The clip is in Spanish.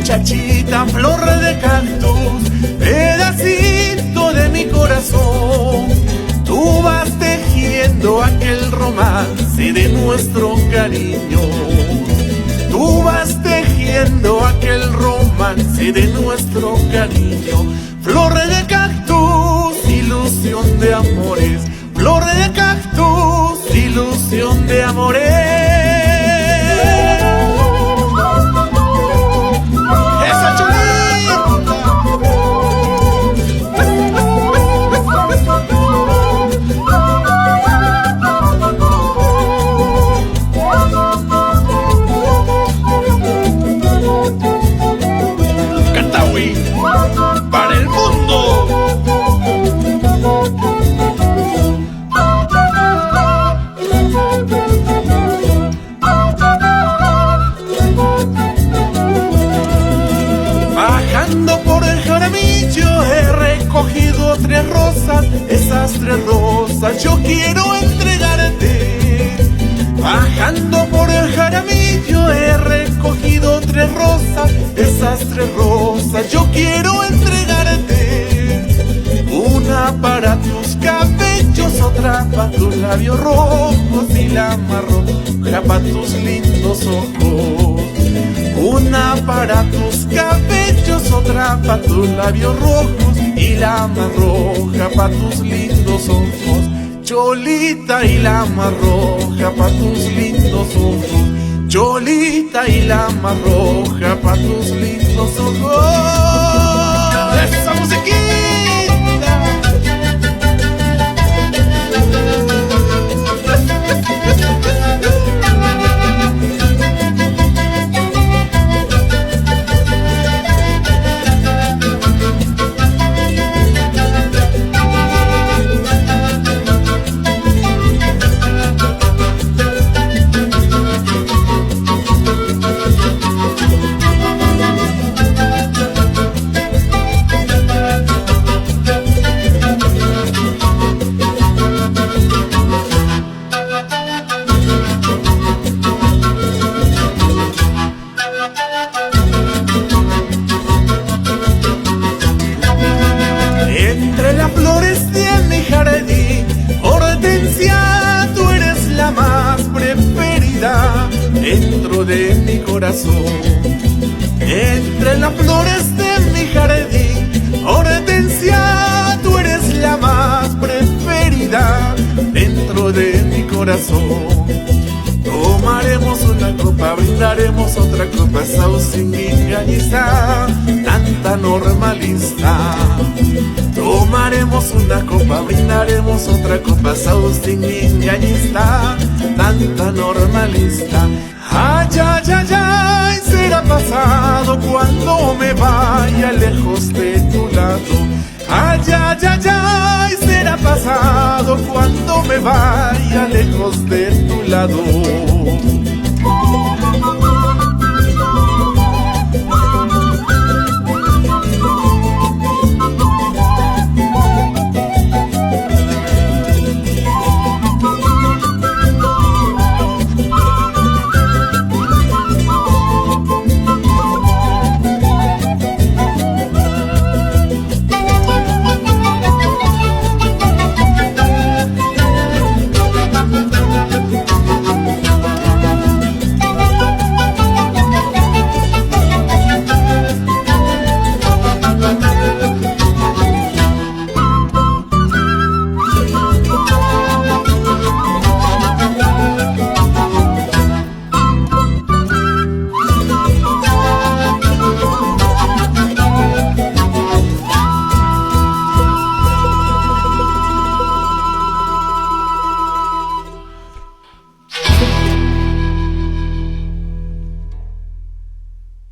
muchachita, flor de cactus, pedacito de mi corazón. Tú vas tejiendo aquel romance de nuestro cariño. Tú vas tejiendo aquel romance de nuestro cariño. Flor de cactus, ilusión de amores. Flor de cactus, ilusión de amores. Para el mundo. Bajando por el Jaramillo he recogido 3 rosas, esas 3 rosas yo quiero entregarte. Bajando por el Jaramillo he recogido 3 rosas, esas 3 rosas yo quiero entregarte. Una para tus cabellos, otra para tus labios rojos y la más roja para tus lindos ojos. Una para tus cabellos, otra para tus labios rojos y la más roja para tus lindos ojos. Cholita y la más roja pa' tus lindos ojos. Cholita y la más roja pa' tus lindos ojos. ¡Esa musiquita! Entre las flores de mi jardín, Hortensia, tú eres la más preferida dentro de mi corazón. Entre las flores de mi jardín, Hortensia, tú eres la más preferida dentro de mi corazón. Tomaremos una copa, brindaremos otra copa, saucing engañiza, tanta normalista. Tomaremos una copa, brindaremos otra copa, saucing engañista, tanta normalista. Ay, ay, ay, ay, será pasado cuando me vaya lejos de tu lado. Ay, ay, ay, ay, será pasado cuando me vaya lejos de tu lado.